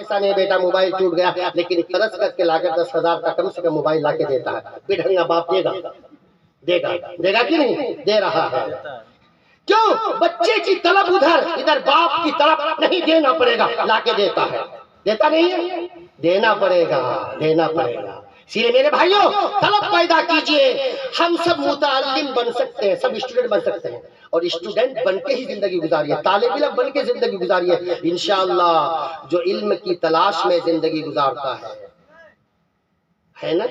ایسا نہیں بیٹا موبائل ٹوٹ گیا، لیکن ترس کر کے لا کر 10,000 کا کم سے کم موبائل لا کے دیتا ہے۔ بڑھنگا باپ دے گا دے گا کہ نہیں؟ دے رہا ہے۔ کیوں؟ بچے کی طلب ادھر باپ کی طلب نہیں، دینا پڑے گا، لا کے دیتا ہے۔ دیتا نہیں ہے؟ دینا پڑے گا۔ اسی لیے میرے بھائیوں طلب پیدا کیجئے۔ ہم سب متعلم بن سکتے ہیں، سب اسٹوڈنٹ بن سکتے ہیں، اور اسٹوڈنٹ بن کے ہی زندگی گزاریے، طالب علم بن کے زندگی گزاریے۔ انشاءاللہ جو علم کی تلاش میں زندگی گزارتا ہے نا،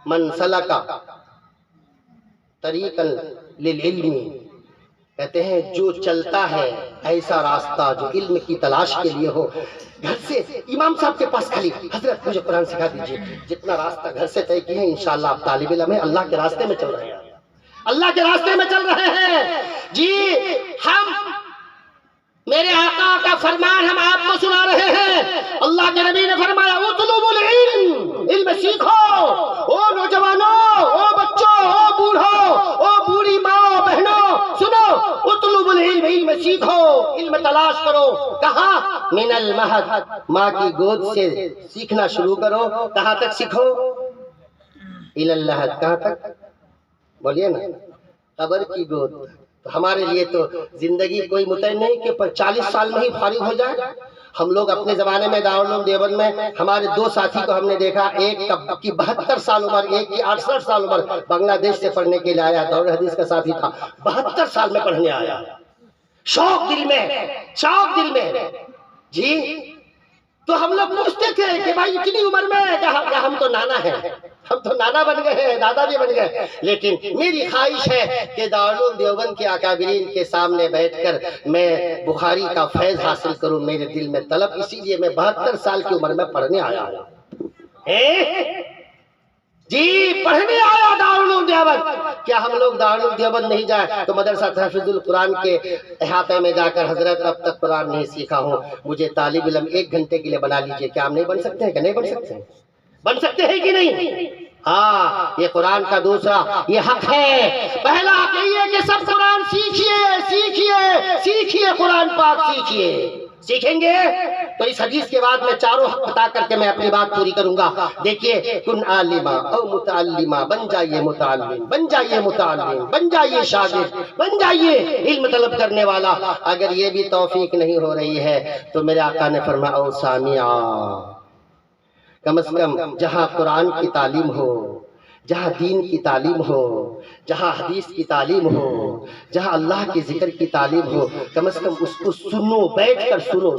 من سلکا طریقا للعلم، کہتے ہیں جو چلتا ہے ایسا راستہ جو علم کی تلاش کے لیے ہو۔ گھر سے امام صاحب کے پاس کھڑی، حضرت مجھے قرآن سکھا دیجئے، جتنا راستہ گھر سے طے کیے ہیں انشاءاللہ آپ طالب علم ہیں، اللہ کے راستے میں چل رہے ہیں، اللہ کے راستے میں چل رہے ہیں۔ جی ہم میرے آقا کا فرمان ہم آپ کو سنا رہے ہیں۔ اللہ کے نبی نے فرمایا اطلبوا العلم، علم سیکھو، او نوجوانوں، او بچوں، او بوڑھوں، او بوڑھی ماں بہنوں، سنو، اطلبوا العلم، علم سیکھو، علم تلاش کرو۔ کہاں؟ من المہد، ماں کی گود سے سیکھنا شروع کرو۔ کہاں تک سیکھو؟ الی اللحد، کہاں تک؟ بولیے نا، قبر کی گود۔ تو ہمارے لیے تو زندگی کوئی متعین نہیں کہ 40 سال میں ہی فارغ ہو جائے۔ ہم لوگ اپنے زمانے میں دارالعلوم دیوبند میں ہمارے 2 ساتھی کو ہم نے دیکھا، ایک کی 72 سال عمر، ایک کی 68 سال عمر، بنگلہ دیش سے پڑھنے کے لیے آیا، دور حدیث کا ساتھی تھا، 72 سال میں پڑھنے آیا، شوق دل میں جی۔ تو ہم لوگ پوچھتے تھے کہ بھائی اتنی عمر میں، کہا ہم تو نانا ہیں، ہم تو نانا بن گئے ہیں، دادا بھی بن گئے، لیکن میری خواہش ہے کہ دارالعلوم دیوبند کے اکابرین کے سامنے بیٹھ کر میں بخاری کا فیض حاصل کروں۔ میرے دل میں طلب، اسی لیے میں 72 سال کی عمر میں پڑھنے آیا ہوں جی، پڑھنے آیا دارالعلوم دیوبند۔ کیا ہم لوگ دارالعلوم دیوبند نہیں جائیں تو مدرسہ تحفیظ القرآن کے احاطے میں جا کر حضرت اب تک قرآن نہیں سیکھا ہوں، مجھے طالب علم 1 گھنٹے کے لیے بنا لیجئے، کیا ہم نہیں بن سکتے ہیں کہ نہیں بن سکتے ہیں؟ بن سکتے ہیں کہ نہیں؟ ہاں، یہ قرآن کا دوسرا یہ حق ہے۔ پہلا کہیے کہ سب قرآن سیکھیے، قرآن پاک سیکھیں گے تو اس حدیث کے بعد میں چاروں حق بتا کر کے میں اپنی بات پوری کروں گا۔ دیکھیے، کن عالما او متعلما، بن جائیے متعلم، بن جائیے متعلم، بن جائیے شاگرد، بن جائیے علم طلب کرنے والا۔ اگر یہ بھی توفیق نہیں ہو رہی ہے تو میرے آقا نے فرمایا او سامعا، کم از کم جہاں قرآن کی تعلیم ہو، جہاں دین کی تعلیم ہو، جہاں حدیث کی تعلیم ہو، جہاں اللہ کے ذکر کی تعلیم ہو، کم از کم اس کو سنو، بیٹھ کر سنو،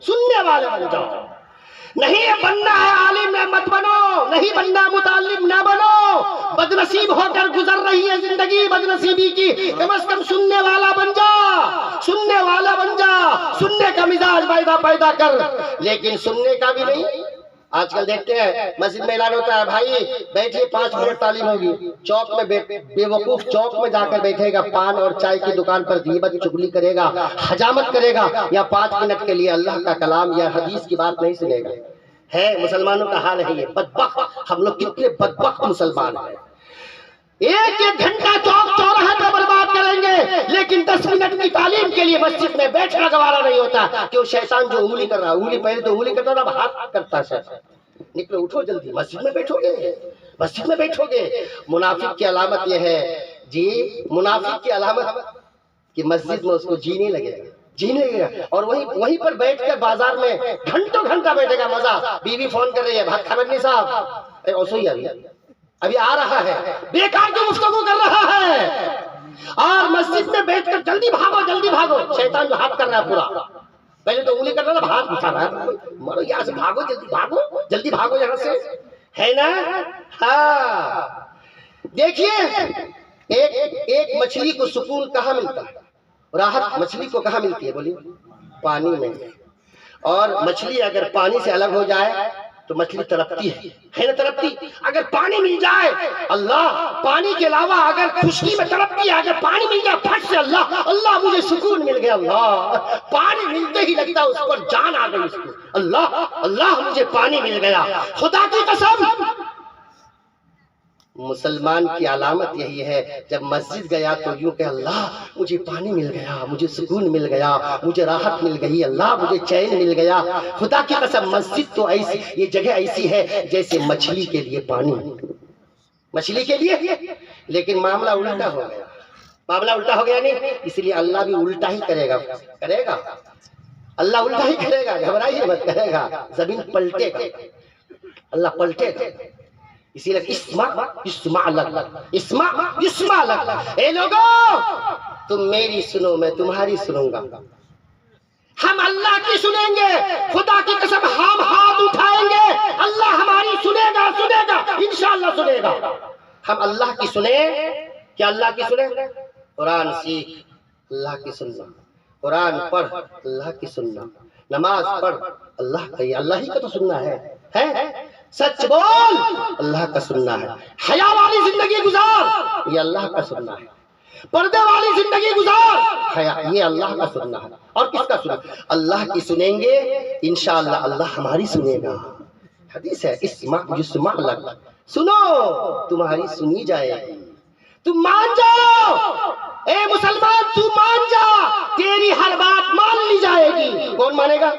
سننے والے بن جاؤ۔ نہیں بننا ہے عالم مت بنو، نہیں بننا متعلم نہ بنو، بدنصیب ہو کر گزر رہی ہے زندگی بدنصیبی کی، کم از کم سننے والا بن جا، سننے کا مزاج پیدا کر۔ لیکن سننے کا بھی نہیں، آج کل دیکھتے ہیں مسجد میں اعلان ہوتا ہے بھائی بیٹھیے 5 منٹ تعلیم ہوگی، چوک میں بے وقوف چوک میں جا کر بیٹھے گا، پان اور چائے کی دکان پر غیبت چغلی کرے گا، حجامت کرے گا، یا 5 منٹ کے لیے اللہ کا کلام یا حدیث کی بات نہیں سنے گا۔ ہے مسلمانوں کا حال ہے یہ، بدبخت ہم لوگ کتنے بدبخت مسلمان ہیں۔ 1 گھنٹہ چوک چوراہے پہ برباد کریں گے، لیکن 10 منٹ کی تعلیم کے لیے مسجد میں بیٹھنا گوارا نہیں ہوتا، کیوں؟ شیطان جو انگلی کر رہا، انگلی پہلے تو انگلی کرتا تھا، اب ہاتھ کرتا ہے۔ نکلو، اٹھو جلدی، مسجد میں بیٹھو گے۔ منافق کی علامت یہ ہے جی، منافق کی علامت کہ مسجد میں اس کو جی نہیں لگے گا، اور وہیں پر بیٹھ کر بازار میں گھنٹہ بیٹھے گا، مزہ، بیوی فون کر رہی ہے، بھاگ خبر نہیں صاحب، ابھی آ رہا ہے، بیکار کی گفتگو کر رہا ہے، اور مسجد میں بیٹھ کر جلدی بھاگو، شیطان جو ہاتھ کر رہا ہے پورا، پہلے تو انگلی کر رہا تھا، ہاتھ اٹھا رہا ہے، مرو یہاں سے بھاگو، جلدی بھاگو یہاں سے، ہے نا؟ ہاں، دیکھیے ایک مچھلی کو سکون کہاں ملتا ہے، راحت مچھلی کو کہاں ملتی ہے؟ بولیے، پانی میں۔ اور مچھلی اگر پانی سے الگ ہو جائے تو مچھلی تڑپتی ہے نا، تڑپتی۔ اگر پانی مل جائے، اللہ، پانی کے علاوہ اگر خشکی میں تڑپتی ہے، اگر پانی مل جائے پھٹ سے، اللہ مجھے سکون مل گیا، اللہ، پانی ملتے ہی لگتا اس پر جان آ گئی، اس کو، اللہ مجھے پانی مل گیا۔ خدا کی قسم مسلمان کی علامت یہی ہے، جب مسجد گیا تو یوں کہ اللہ مجھے پانی مل گیا، مجھے سکون مل گیا، مجھے راحت مل گئی، اللہ مجھے چین مل گیا۔ خدا کی قسم مسجد تو ایسی، یہ جگہ ایسی ہے جیسے مچھلی کے لیے پانی، مچھلی کے لیے، لیکن معاملہ الٹا ہو گیا، معاملہ الٹا ہو گیا نہیں، اس لیے اللہ بھی الٹا ہی کرے گا، کرے گا اللہ الٹا ہی کرے گا، گھبرائیے مت، کرے گا، زمین پلٹے گا، اللہ پلٹے گا۔ اسی لیے اسمع لک، اے لوگو تم میری سنو میں تمہاری سنوں گا، ہم اللہ کی سنیں گے، خدا کی قسم ہم ہاتھ اٹھائیں گے، اللہ ہماری سنے گا، سنے گا، انشاءاللہ سنے گا۔ ہم اللہ کی سنیں، کیا اللہ کی سنیں؟ قرآن سیکھ، اللہ کی سننا، قرآن پڑھ، اللہ کی سننا، نماز پڑھ، اللہ کا، یہ اللہ ہی کا تو سننا ہے، سچ بول، اللہ کا سننا ہے، حیا والی زندگی گزار، یہ اللہ کا سننا ہے، پردے والی زندگی گزار، حیا، یہ اللہ کا سننا ہے۔ اور کس کا سننا؟ اللہ کی سنیں گے، انشاءاللہ اللہ ہماری سنے گا۔ حدیث ہے اسمع لک، سنو تمہاری سنی جائے گی، تم مان جاؤ، اے مسلمان تو مان جا، تیری ہر بات مان لی جائے گی۔ کون مانے گا؟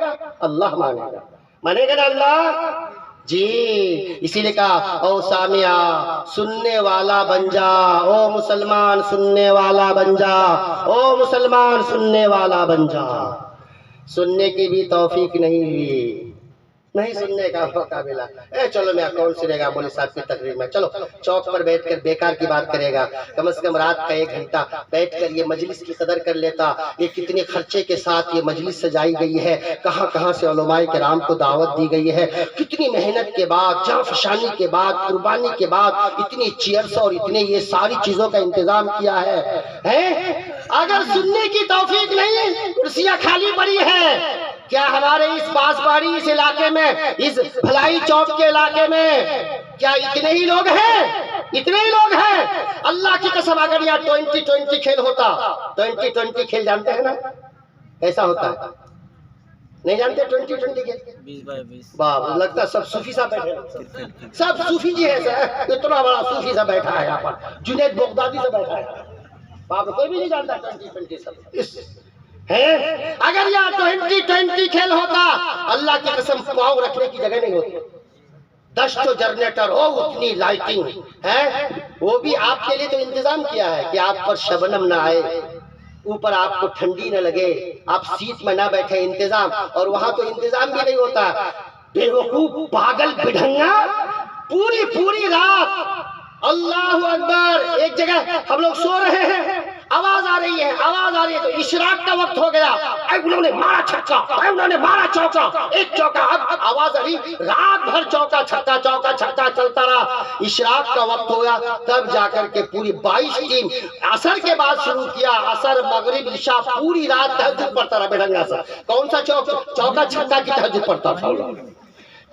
اللہ مانے گا، مانے گا نا اللہ؟ جی اسی لیے کہا او سامعہ سننے والا بن جا، او مسلمان سننے والا بن جا، او مسلمان سننے والا بن جا۔ سننے کی بھی توفیق نہیں ہوئی، نہیں سننے کا موقع ملا، چلو میں کون سنے گا مولوی صاحب کی تقریر میں، چلو چوک پر بیٹھ کر بیکار کی بات کرے گا، کم از کم رات کا 1 گھنٹہ بیٹھ کر یہ مجلس کی قدر کر لیتا۔ یہ کتنے خرچے کے ساتھ یہ مجلس سجائی گئی ہے، کہاں کہاں سے علماء کرام کو دعوت دی گئی ہے، کتنی محنت کے بعد، جان فشانی کے بعد، قربانی کے بعد اتنی چیئرز اور اتنے یہ ساری چیزوں کا انتظام کیا ہے۔ اگر سننے کی توفیق نہیں، کرسیاں خالی پڑی ہیں، کیا ہمارے اس پاس باڑی اس علاقے میں، اس بھلائی چوک کے علاقے میں کیا اتنے ہی لوگ ہیں؟ اتنے ہی لوگ ہیں؟ اللہ کی قسم اگر یہاں 20-20 کھیل ہوتا، 20-20 کھیل جانتے ہیں نا کیسا ہوتا ہے؟ نہیں جانتے 20-20 کھیل؟ 20x20 باپ لگتا سب صوفی صاحب بیٹھے ہیں، سب صوفی جی ہے سر، اتنا بڑا صوفی صاحب بیٹھا ہے یہاں پر، جنید بغدادی سے بیٹھا ہے، باپ کوئی بھی نہیں جانتا 20-20 سب ہے۔ اگر یہاں 20-20 کھیل ہوتا، اللہ کی قسم پاؤں رکھنے کی جگہ نہیں ہوتی، 10 جنریٹر ہو، اتنی لائٹنگ ہے، وہ بھی آپ کے لیے تو انتظام کیا ہے کہ آپ پر شبنم نہ آئے، اوپر آپ کو ٹھنڈی نہ لگے، آپ سیٹ میں نہ بیٹھے، انتظام، اور وہاں تو انتظام بھی نہیں ہوتا۔ بے وقوف پاگل بڑھنگا پوری رات اللہ اکبر، ایک جگہ ہم لوگ سو رہے ہیں، آواز آ رہی ہے تو اشراق کا وقت ہو گیا، انہوں نے مارا چھکا، انہوں نے مارا چوکا، ایک چوکا، اب آواز آ رہی، رات بھر چوکا چھکا چلتا رہا، اشراق کا وقت ہو گیا، تب جا کر کے پوری 22 ٹیم عصر کے بعد شروع کیا، عصر مغرب عشاء پوری رات تہجد پڑھتا رہا بڑھنگا سا۔ کون سا چوکا چھکا کی تہجد پڑھتا تھا،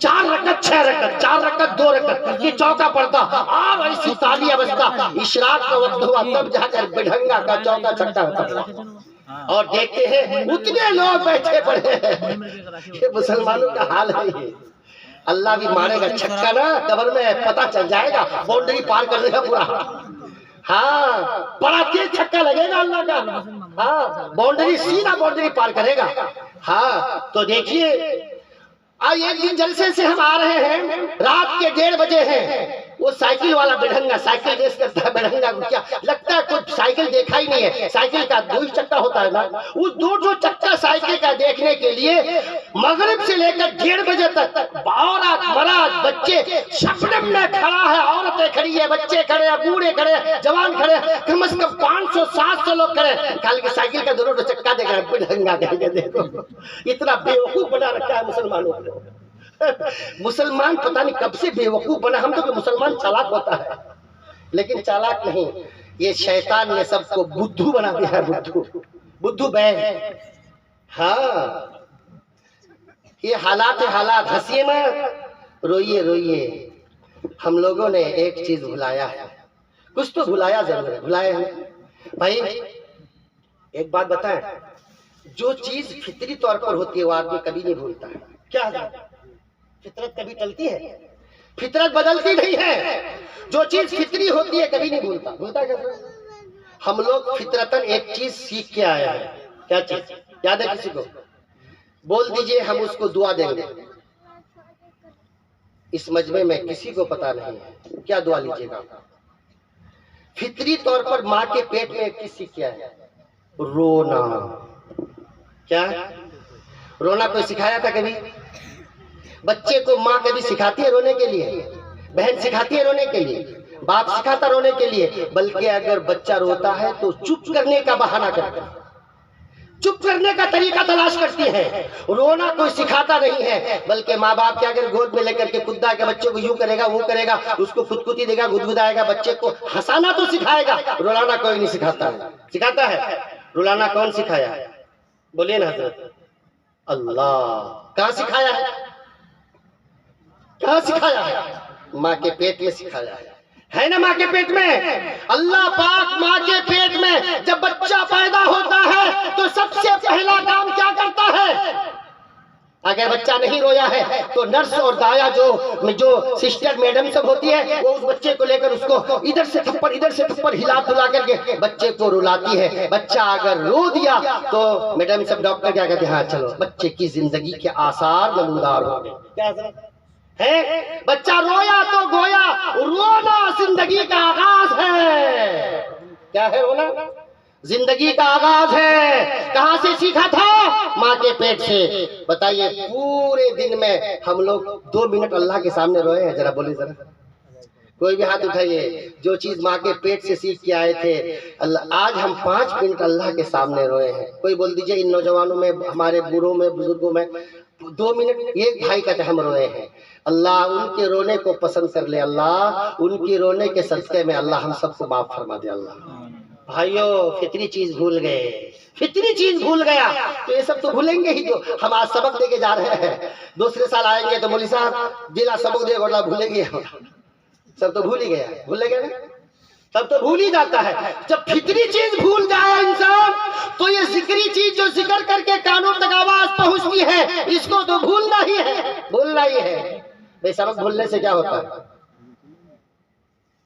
4 رکعت 6 رکعت 4 رکعت 2 رکعت یہ چوکا پڑتا، اور ایسی تالیاں بجتا، اشراق کا وقت ہوا تب جا کر بڑھنگا کا چوکا چھکا ہوتا، اور دیکھتے ہیں اتنے لوگ بیٹھے پڑے ہیں، یہ مسلمانوں کا حال ہے۔ یہ اللہ بھی مارے گا چھکا نا، قبر میں پتہ چل جائے گا، باؤنڈری پار کر دے گا پورا، ہاں بڑا تیز چھکا لگے گا اللہ کا، ہاں باؤنڈری سیدھا باؤنڈری پار کرے گا۔ ہاں تو دیکھیے ایک دن جلسے سے ہم آ رہے ہیں، رات کے 1:30 بجے ہیں، وہ سائیکل والا بڑھنگا سائیکل ریس کرتا ہے، بڑھنگا کو کیا لگتا ہے کچھ سائیکل دیکھا ہی نہیں ہے، سائیکل کا 2 ہی چکا ہوتا ہے نا، وہ 2 چکا سائیکل کا دیکھنے کے لیے مغرب سے لے کر 1:30 بجے تک عورت مرد بچے شبنم میں کھڑا ہے، عورتیں کھڑی ہے، بچے کھڑے ہیں، بوڑھے کھڑے ہیں، جوان کھڑے ہیں، کم از کم 500-700 لوگ کھڑے ہیں، کل کے سائیکل کا 2 چکا دیکھ رہا ہے، بڑھنگا کہہ کے دیکھو اتنا بیوقوف بنا رکھا ہے مسلمانوں کو۔ مسلمان پتہ نہیں کب سے بے وقوف بنا، ہم تو کہ مسلمان چالاک ہوتا ہے، لیکن چالاک نہیں، یہ شیطان نے سب کو بدھو بنا دیا ہے، بدھو بین۔ ہاں یہ حالات ہنسیے میں روئیے، ہم لوگوں نے ایک چیز بھلایا ہے، کچھ تو بھلایا ضرور ہے، بھلایا ہے بھائی۔ ایک بات بتائیں، جو چیز فطری طور پر ہوتی ہے وہ آدمی کبھی نہیں بھولتا ہے، کیا فطرت کبھی ٹلتی ہے؟ فطرت بدلتی نہیں ہے، جو چیز فطری ہوتی ہے کبھی نہیں بھولتا. بھولتا کیسے؟ ہم لوگ فطرتاً ایک چیز سیکھ کے آئے ہیں. کیا چیز یاد ہے کسی کو؟ بول دیجئے ہم اس کو دعا دیں گے. اس مجمع میں کسی کو پتا نہیں ہے کیا دعا لیجئے گا. فطری طور پر ماں کے پیٹ میں ایک چیز سیکھ کے آئے ہیں، رونا. کیا رونا کوئی سکھایا تھا کبھی؟ بچے کو ماں کبھی سکھاتی ہے رونے کے لیے؟ بہن سکھاتی ہے رونے کے لیے؟ باپ سکھاتا رونے کے لیے؟ بلکہ اگر بچہ روتا ہے تو چپ کرنے کا بہانہ کرتا ہے، چپ کرنے کا طریقہ تلاش کرتی ہے. رونا کوئی سکھاتا نہیں ہے، بلکہ ماں باپ کیا اگر گود میں لے کر کے خدا کے بچے کو یوں کرے گا وہ کرے گا، اس کو خودکتی دے گا، گدگدائے گا، بچے کو ہنسانا تو سکھائے گا، رلانا کوئی نہیں سکھاتا ہے. سکھاتا ہے؟ رلانا کون سکھایا ہے؟ بولیے نا حضرت. اللہ. کہاں سکھایا ہے؟ کہاں سکھایا ہے؟ ماں کے پیٹ میں سکھایا ہے نا. ماں کے پیٹ میں اللہ پاک ماں کے پیٹ میں جب بچہ پیدا ہوتا ہے تو سب سے پہلا کام کیا کرتا ہے؟ اگر بچہ نہیں رویا ہے تو نرس اور دایا جو سسٹر میڈم سب ہوتی ہے وہ اس بچے کو لے کر اس کو ادھر سے تھپڑ ہلا دھلا کر کے بچے کو رلاتی ہے. بچہ اگر رو دیا تو میڈم سب ڈاکٹر کیا کہتے ہیں؟ ہاں چلو بچے کی زندگی کے آثار نمودار ہو گئے. کیا ہے؟ بچہ رویا تو گویا رونا زندگی کا آغاز ہے. کیا ہے رونا؟ زندگی کا آغاز ہے. کہاں سے سیکھا تھا؟ ماں کے پیٹ سے. بتائیے پورے دن میں ہم لوگ 2 منٹ اللہ کے سامنے روئے ہیں؟ ذرا بولیے ذرا. کوئی بھی ہاتھ اٹھائیے. جو چیز ماں کے پیٹ سے سیکھ کے آئے تھے آج ہم 5 منٹ اللہ کے سامنے روئے ہیں. کوئی بول دیجئے ان نوجوانوں میں، ہمارے بوڑھوں میں، بزرگوں میں 2 منٹ. ایک بھائی کہتے ہم روئے ہیں. اللہ ان کے رونے کو پسند کر لے. اللہ ان کے رونے کے صدقے میں اللہ ہم سب کو معاف فرما دے. اللہ بھائیو فطری چیز بھول گئے، فطری چیز بھول گیا تو یہ سب تو بھولیں گے ہی. جو ہم آج سبق دے کے جا رہے ہیں، دوسرے سال آئیں گے تو مولوی صاحب جلا سبق دے گا بھولیں گے. سب تو بھول ہی گیا. بھول گیا نا؟ سب تو بھول ہی جاتا ہے. جب فطری چیز بھول جائے انسان تو یہ ذکری چیز جو ذکر کر کے کانوں تک آواز پہنچتی ہے اس کو تو بھولنا ہی ہے، بھولنا ہی ہے. بھئی سبق بھولنے سے کیا ہوتا ہے؟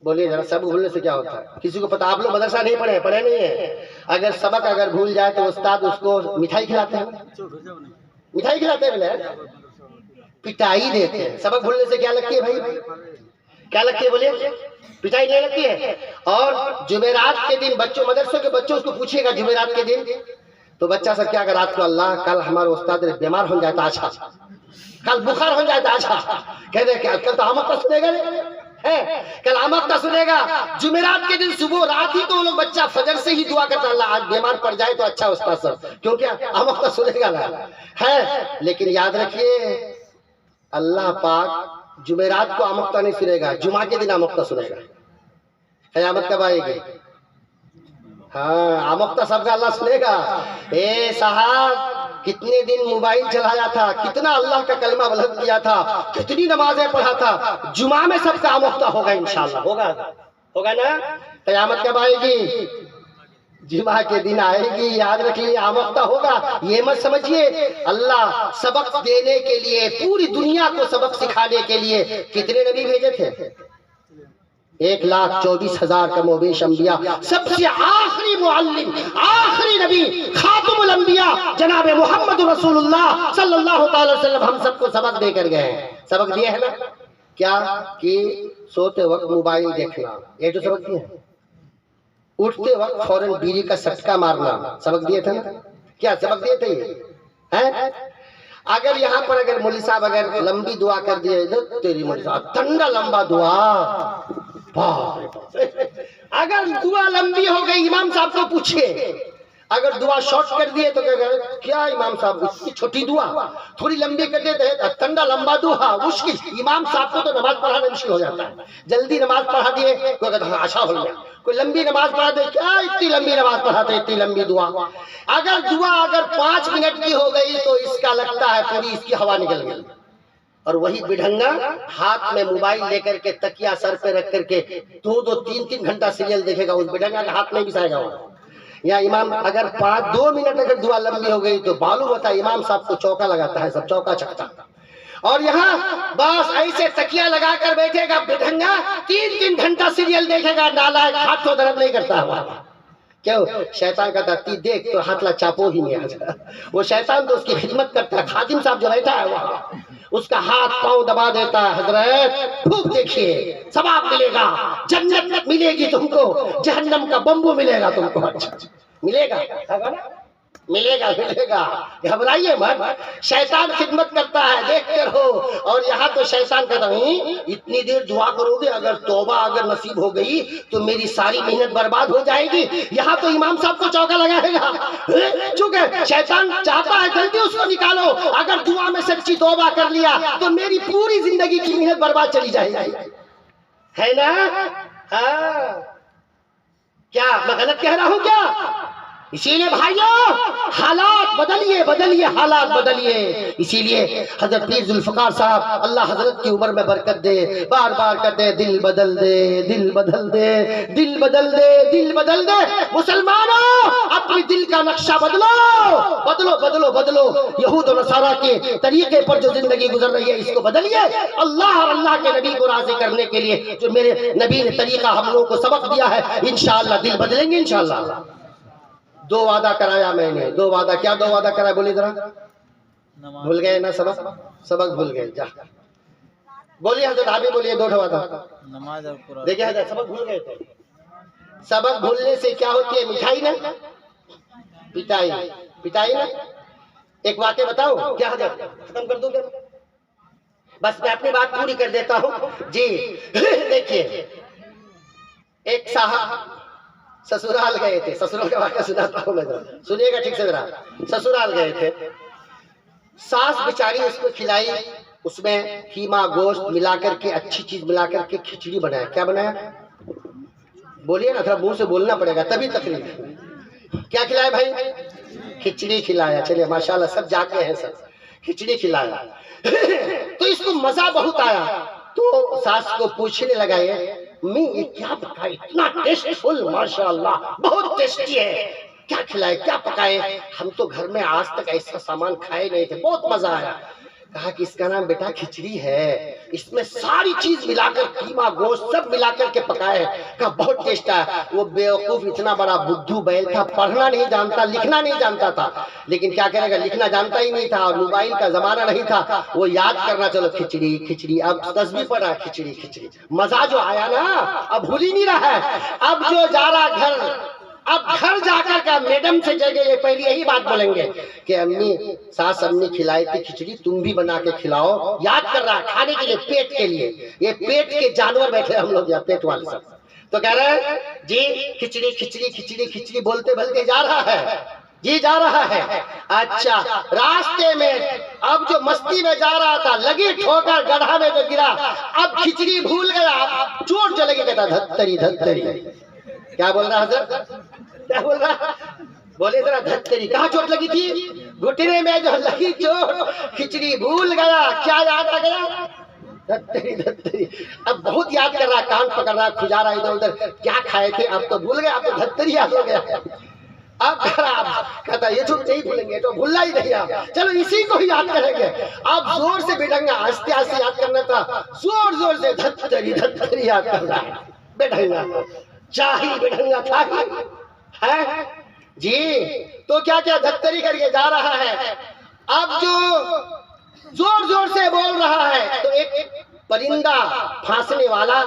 بولیے ذرا. سبق بھولنے سے کیا ہوتا ہے؟ کسی کو پتا؟ آپ لوگ مدرسہ نہیں پڑھے نہیں ہیں. اگر سبق اگر بھول جائے تو استاد اس کو مٹھائی کھلاتے ہیں. مٹھائی کھلاتے ہیں، پٹائی دیتے ہیں. سبق بھولنے سے کیا لگتی ہے بھائی؟ کیا لگتی ہے بولیے؟ پٹائی نہیں لگتی ہے. اور جمعرات کے دن بچوں، مدرسوں کے بچوں اس کو پوچھے گا جمعرات کے دن تو بچہ سب کیا اگر رات کو اللہ کل ہمارے استاد بیمار ہو جاتا، اچھا کل بخار ہو جاتا، اچھا کہہ دے کہ کل تو آمد کا سنے گا ہے، کل آمد کا سنے گا. جمعرات کے دن صبح رات ہی تو وہ لوگ بچہ فجر سے ہی دعا کرتا اللہ آج بیمار پڑ جائے تو اچھا استاد سب، کیونکہ آمد کا سنے گا نا ہے. لیکن یاد رکھیے اللہ پاک جمعرات کو آمدہ نہیں سنے گا، جمعہ کے دن آمدہ سنے گا. قیامت کب آئے گی؟ ہاں آمدہ سب کا اللہ سنے گا. اے صاحب کتنے دن موبائل چلایا تھا، کتنا اللہ کا کلمہ بلند کیا تھا، کتنی نمازیں پڑھا تھا، جمعہ میں سب کا آمدہ ہوگا انشاءاللہ. ہوگا نا؟ قیامت کب آئے گی؟ جمعہ کے دن آئے گی. یاد رکھیے آمدہ ہوگا. یہ مت سمجھیے اللہ سبق دینے کے لیے، پوری دنیا کو سبق سکھانے کے لیے کتنے نبی بھیجے تھے؟ 1,24,000 کم و بیش انبیاء. سب سے آخری معلم، آخری نبی، خاتم الانبیاء جناب محمد رسول اللہ صلی اللہ تعالی وسلم ہم سب کو سبق دے کر گئے ہیں. سبق دیے ہیں نا؟ کیا کہ سوتے وقت موبائل دیکھنا، یہ جو سبق دیے ہیں. اٹھتے وقت فوراً بیڑی کا سٹکا مارنا، سبق دیے تھے نا؟ کیا سبق دیے تھے یہ؟ اگر یہاں پر اگر مولوی صاحب اگر لمبی دعا کر دیے تیری مولوی صاحب ٹھنڈا لمبا دعا، اگر دعا لمبی ہو گئی امام صاحب کو پوچھئے. اگر دعا شارٹ کر دیے تو کیا امام صاحب اتنی چھوٹی دعا، تھوڑی لمبی کر دیتے ہیں ٹھنڈا لمبا دعا مشکل. امام صاحب کو تو نماز پڑھانا مشکل ہو جاتا ہے. جلدی نماز پڑھا دیے کوئی کہتا ہے اچھا ہو گیا، کوئی لمبی نماز پڑھا دے کیا اتنی لمبی نماز پڑھاتے اتنی لمبی دعا. اگر دعا اگر 5 منٹ کی ہو گئی تو اس کا لگتا ہے پوری اس کی ہوا نکل گئی. اور وہی بڑھنگا ہاتھ میں موبائل لے کر کے تکیہ سر پہ رکھ کر کے 2-3 گھنٹہ سیریل دیکھے گا، اس بڑھنگا کا ہاتھ نہیں بسائے گا. یا امام اگر 2 منٹ اگر دعا لمبی ہو گئی تو معلوم ہوتا ہے امام صاحب کو چوکا لگاتا ہے، سب چوکا چھکتا. اور یہاں بس ایسے تکیہ لگا کر بیٹھے گا بڈھنگا، 3 گھنٹہ سیریل دیکھے گا، نالائق، ہاتھ تو درد نہیں کرتا ہوا. کیوں؟ شیطان کہتا تی دیکھ تو ہاتھ لا چاپو ہی نہیں آتا. وہ شیطان تو اس کی خدمت کرتا ہے. خادم صاحب جو بیٹھا ہے وہاں اس کا ہاتھ پاؤں دبا دیتا ہے. حضرت خوب دیکھیے، ثواب ملے گا، جنت ملے گی تم کو، جہنم کا بمبو ملے گا تم کو. ملے گا ملے گا ملے گا، گھبرائیے مت. شیطان خدمت کرتا ہے، دیکھتے رہو. اور یہاں تو شیطان کہتا ہے اتنی دیر دعا کرو گے، اگر توبہ اگر نصیب ہو گئی تو میری ساری محنت برباد ہو جائے گی. یہاں تو امام صاحب کو چوکا لگائے گا، چونکہ شیطان چاہتا ہے جلدی اس کو نکالو. اگر دعا میں سچی توبہ کر لیا تو میری پوری زندگی کی محنت برباد چلی جائے گی. ہے نا؟ ہاں. کیا میں غلط کہہ رہا ہوں کیا؟ اسی لیے بھائیوں حالات بدلیے بدلیے، حالات بدلیے. اسی لیے حضرت پیر ذوالفقار صاحب اللہ حضرت کی عمر میں برکت دے، بار بار کہتے ہیں دل بدل دے، دل بدل دے، دل بدل دے، دل بدل دے. مسلمانوں اپنی دل کا نقشہ بدلو بدلو بدلو بدلو. یہود و نصارہ کے طریقے پر جو زندگی گزر رہی ہے اس کو بدلیے. اللہ اور اللہ کے نبی کو راضی کرنے کے لیے جو میرے نبی نے طریقہ ہم لوگوں کو سبق دیا ہے، انشاءاللہ دل بدلیں گے انشاءاللہ. 2 وعدہ کرایا میں نے. 2 وعدہ کیا 2 وعدہ کرایا بولیے ذرا؟ بھول گئے نا؟ سبق بھول گئے. جا بولیے حضرت، آپ بھی بولیے 2 وعدہ. نماز اور قرآن. دیکھیں حضرت سبق بھول گئے تھے. سبق بھولنے سے کیا ہوتی ہے؟ مٹھائی نا، پٹائی. پٹائی نا. ایک واقعہ بتاؤ کیا حضرت؟ ختم کر دوں گا بس میں اپنی بات پوری کر دیتا ہوں. جی دیکھیے ایک صاحب سسرال گئے تھے. سسرال کا واقعہ سناتا ہوں میں، سنیے گا ٹھیک سے ذرا. سسرال گئے تھے، ساس بیچاری اس کو کھلائی، اس میں قیمہ گوشت ملا کر کے اچھی چیز ملا کر کے کھچڑی بنایا. کیا بنایا؟ بولیے نا، تھوڑا منہ سے بولنا پڑے گا تبھی تقریر. کیا کھلایا بھائی؟ کھچڑی کھلایا. چلیے ماشاءاللہ سب جاگے ہیں، سب کھچڑی کھلایا. تو اس کو مزہ بہت آیا. تو ساس کو پوچھنے لگا یہ کیا پکائے؟ اتنا ٹیسٹ فل، ماشاءاللہ بہت ٹیسٹی ہے. کیا کھلائے، کیا پکائے؟ ہم تو گھر میں آج تک ایسا سامان کھائے نہیں تھے، بہت مزہ آیا. کہا کہ اس کا نام بیٹا کھچڑی ہے، اس میں ساری چیز ملا کر قیمہ گوشت سب ملا کر کے پکائے. کہا بہت ٹیسٹ ہے. وہ بیوقوف اتنا بڑا بدھو بیل تھا، پڑھنا نہیں جانتا، لکھنا نہیں جانتا تھا. لیکن کیا کرے گا، لکھنا جانتا ہی نہیں تھا اور موبائل کا زمانہ نہیں تھا. وہ یاد کرنا چلو کھچڑی کھچڑی. اب تسبیح پڑھ رہا کھچڑی کھچڑی. مزہ جو آیا نا اب بھول ہی نہیں رہا ہے. اب جو جا رہا گھر، اب گھر جا کر کا میڈم سے جگہ یہ پہلی یہی بات بولیں گے کہ امی، ساس امی کھلائی تھی کھچڑی، تم بھی بنا کے کھلاؤ. یاد کر رہا کھانے کے لیے، پیٹ کے لیے. یہ پیٹ کے جانور بیٹھے ہم لوگ یہاں، پیٹ والے سب. تو کہہ رہے ہیں جی کھچڑی کھچڑی کھچڑی کھچڑی بولتے بولتے جا رہا ہے. جی جا رہا ہے. اچھا راستے میں اب جو مستی میں جا رہا تھا، لگی ٹھوکر، گڑھا میں جو گرا، اب کھچڑی بھول گیا، چوٹ چلے گی. کہتا دھتری دھتری. کیا بول رہا حضرت؟ کیا بول رہا؟ بولے ذرا دھتری. کہاں چوٹ لگی تھی؟ گھٹنے میں جو لگی چوٹ. کھچڑی بھول گیا. کیا یاد آ گیا؟ دھتری دھتری. اب بہت یاد کر رہا، کان پکڑ رہا، کھجا رہا ادھر ادھر، کیا کھائے تھے اب تو بھول گیا، اب تو دھتری یاد ہو گیا. اب کہتا یہ جھوٹ نہیں بھولیں گے، تو بھولنا ہی نہیں. چلو اسی کو ہی یاد کریں گے. اب زور سے بیٹھنگا، آہستہ آہستہ یاد کرنا تھا، زور زور سے دھتری دھتری یاد کر رہا ہے. بیٹھنگا چاہی بیٹھنگا تھا ہے جی. تو کیا کیا دھتری کر کے جا رہا ہے. اب جو زور زور سے بول رہا ہے تو ایک پرندہ پھانسنے والا،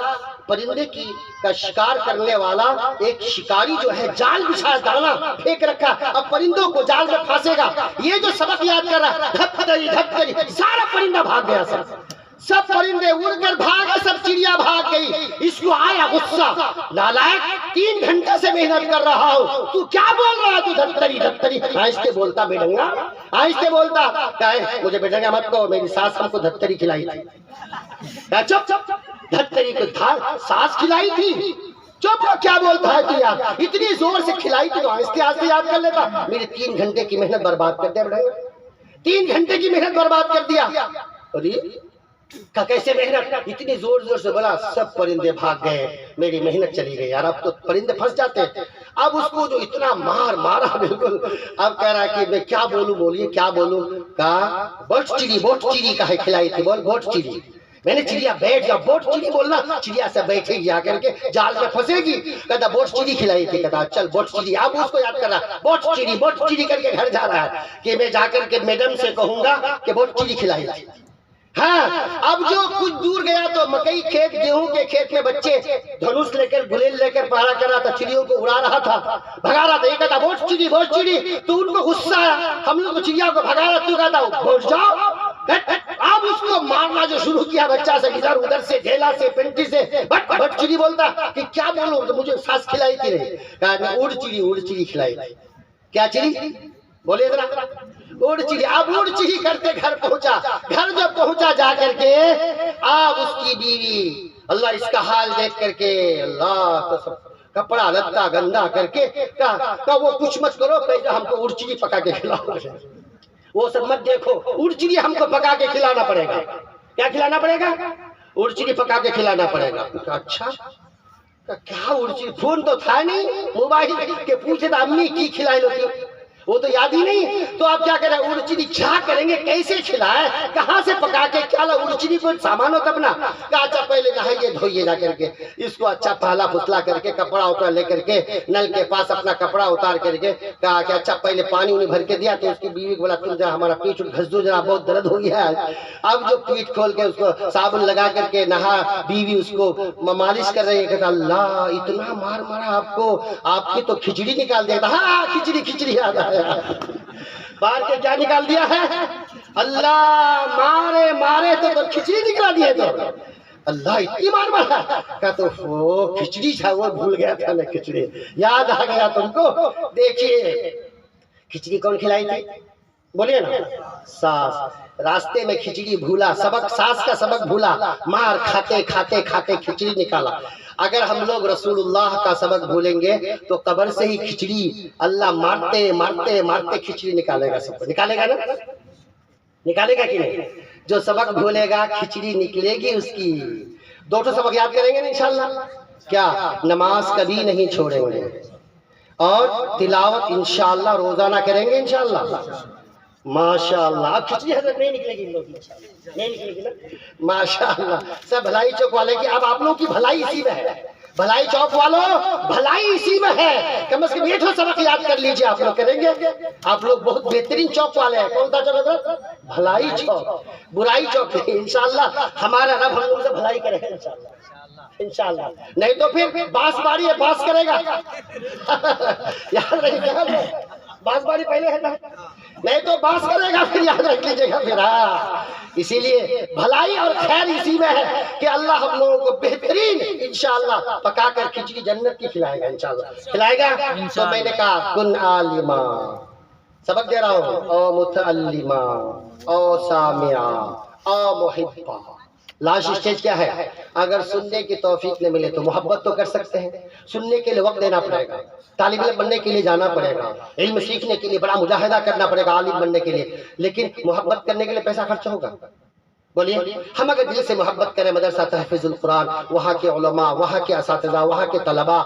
پرندے کی کا شکار کرنے والا ایک شکاری جو ہے جال بچھا، دانا پھینک رکھا، اب پرندوں کو جال میں پھانسے گا. یہ جو سبق یاد کر رہا ہے دھتری دھتری، سارا پرندہ بھاگ گیا. سب پرندے اڑ کر بھاگے، سب چڑیا بھاگ گئی. اس کو آیا غصہ، نالائق 3 گھنٹے سے محنت کر رہا ہوں، تو کیا بول رہا ہے تو دھتری دھتری. آہستہ بولتا بیٹھنگا، آہستہ بولتا. کہے مجھے بیٹھنگا مت کہو، میری ساس ہم کو دھتری کھلائی تھی. چپ چپ، دھتری کو ساس کھلائی تھی. چپ، کیا بولتا ہے تو یار، اتنی زور سے کھلائی تھی تو آہستہ آہستہ یاد کر لیتا. میری 3 گھنٹے کی محنت برباد کر دیا بیٹھنگا، 3 گھنٹے کی محنت برباد کر دیا. کہا کیسے محنت؟ اتنی زور زور سے بولا سب پرندے بھاگ گئے، میری محنت چلی گئی یار، اب تو پرندے پھنس جاتے ہیں۔ اب اس کو جو اتنا مارا بالکل، اب کہہ رہا کہ میں کیا بولوں، بولیے کیا بولوں؟ کہا بوٹ چڑی کہا کھلائی تھی، بول بوٹ چڑی۔ میں نے چڑیا بیٹھ جا، بوٹ چڑی بولنا، چڑیا سے بیٹھے گی آ کر کے جال میں پھنسے گی، کہتا بوٹ چڑی کھلائی تھی، کہتا چل بوٹ چڑی۔ اب اس کو یاد کر رہا بوٹ چڑی کر کے گھر جا رہا ہے کہ میں جا کر کے میڈم سے کہوں گا کہ بوٹ چڑی کھلائی تھی۔ ہاں اب جو کچھ دور گیا تو مکئی کھیت، گیہوں کے کھیت میں بچے دھنوش لے کر گلیل لے کر پہرا کر رہا تھا، چڑیوں کو اڑا رہا تھا، بھگا رہا تھا۔ یہ کہتا بوٹ چڑی، تو ان کو غصہ آیا، ہم لوگ چڑیا کو بھگا رہا، تو کہتا بوٹ جاؤ۔ اب اس کو مارنا جو شروع کیا بچہ سے، ادھر ادھر سے، ڈھیلا سے، پنٹی سے، بٹ چڑی بولتا کہ کیا بولوں، تو مجھے سانس کھلائی تھی نہیں، کہا اڑ چڑی کھلائی تھی۔ کیا چڑی بولے ذرا؟ اڑ چڑی۔ اب اڑ چڑی کرتے گھر پہنچا، گھر جب پہنچا جا کر کے اب اس کی بیوی اللہ اس کا حال دیکھ کر کے اللہ کپڑا لتا گندا کر کے کہا وہ کچھ مت کرو، پہلے ہم کو اڑ چڑی پکا کے کھلاؤ، وہ سب مت دیکھو، اڑ چڑی ہم کو پکا کے کھلانا پڑے گا۔ کیا کھلانا پڑے گا؟ اڑ چڑی پکا کے کھلانا پڑے گا۔ اچھا کیا اڑ چڑی؟ فون تو تھا نہیں موبائل کے پوچھے تھا امی کی کھلائی لوتی، وہ تو یاد ہی نہیں۔ تو آپ کیا کریں، اڑ چڑی کیا کریں گے، کیسے کھلائے، کہاں سے پکا کے کیا لا؟ اڑ چڑی کوئی سامان ہوتا اپنا؟ کہا اچھا پہلے نہائیے دھوئیے جا کر کے، اس کو اچھا پہلا پتلا کر کے کپڑا اپڑا لے کر کے نل کے پاس اپنا کپڑا اتار کر کے کہا کہ اچھا پہلے پانی انہیں بھر کے دیا۔ تو اس کی بیوی کو بولا تم ذرا ہمارا پیٹ گھس دو ذرا، بہت درد ہو گیا ہے۔ اب جو پیٹ کھول کے اس کو صابن لگا کر کے نہا، بیوی اس کو مالش کر رہی ہے، کہتا اللہ اتنا مارا آپ کو، آپ کی تو کھچڑی نکال دیا تھا۔ ہاں کھچڑی یاد آیا، بار کے کیا نکال دیا ہے؟ اللہ مارے تو کھچڑی نکلا دیے تو اللہ اتنی مارا، کہا تو وہ کھچڑی تھا، وہ بھول گیا تھا میں کھچڑی، یاد آ گیا تم کو۔ دیکھیے کھچڑی کون کھلائی تھی؟ بولیے نا ساس۔ راستے میں کھچڑی بھولا، ساس کا سبق بھولا، مار کھاتے کھچڑی نکالا۔ اگر ہم لوگ رسول اللہ کا سبق بھولیں گے تو قبر سے ہی کھچڑی اللہ مارتے کھچڑی نکالے گا، سب کو نکالے گا نا، نکالے گا کہ نہیں؟ جو سبق بھولے گا کھچڑی نکلے گی اس کی۔ دو سبق یاد کریں گے نا انشاءاللہ، کیا؟ نماز کبھی نہیں چھوڑیں گے، اور تلاوت انشاءاللہ روزانہ کریں گے انشاءاللہ، ماشاءاللہ۔ اب کھچڑی حضرت نہیں نکلے گی، نہیں نکلے گی نا، ماشاءاللہ۔ سب بھلائی چوک والے کی، اب آپ لوگوں کی بھلائی اسی میں ہے، بھلائی چوک والوں بھلائی اسی میں ہے، کم از کم یہ سبق یاد کر لیجئے، آپ لوگ کریں گے، آپ لوگ بہت بہترین چوک والے ہیں۔ کون سا چوک حضرت؟ بھلائی چوک، برائی چوک نہیں۔ انشاءاللہ ہمارا رب ہم لوگ سے بھلائی کرے گا انشاءاللہ، نہیں تو پھر باس باری ہے، باس کرے گا، یاد رکھیے گا، باس باری پہلے ہے نا، نہیں تو باس کرے گا، پھر یاد رکھ لیجیے گا پھر۔ اسی لیے بھلائی اور خیر اسی میں ہے کہ اللہ ہم لوگوں کو بہترین انشاءاللہ پکا کر کھچڑی جنت کی کھلائے گا انشاءاللہ، کھلائے گا۔ تو میں نے کہا کن عالما، سبق دے رہا ہوں، او متعلما، او سامعا، او محبا۔ لاسٹ اسٹیج کیا ہے؟ اگر سننے کی توفیق نہ ملے تو محبت تو کر سکتے ہیں، سننے کے لیے وقت دینا پڑے گا، طالب علم بننے کے لیے جانا پڑے گا، علم سیکھنے کے لیے بڑا مجاہدہ کرنا پڑے گا عالم بننے کے لیے، لیکن محبت کرنے کے لیے پیسہ خرچ ہوگا؟ بولیے، ہم اگر دل سے محبت کریں، مدرسہ تحفیظ القرآن، وہاں کے علماء، وہاں کے اساتذہ، وہاں کے طلباء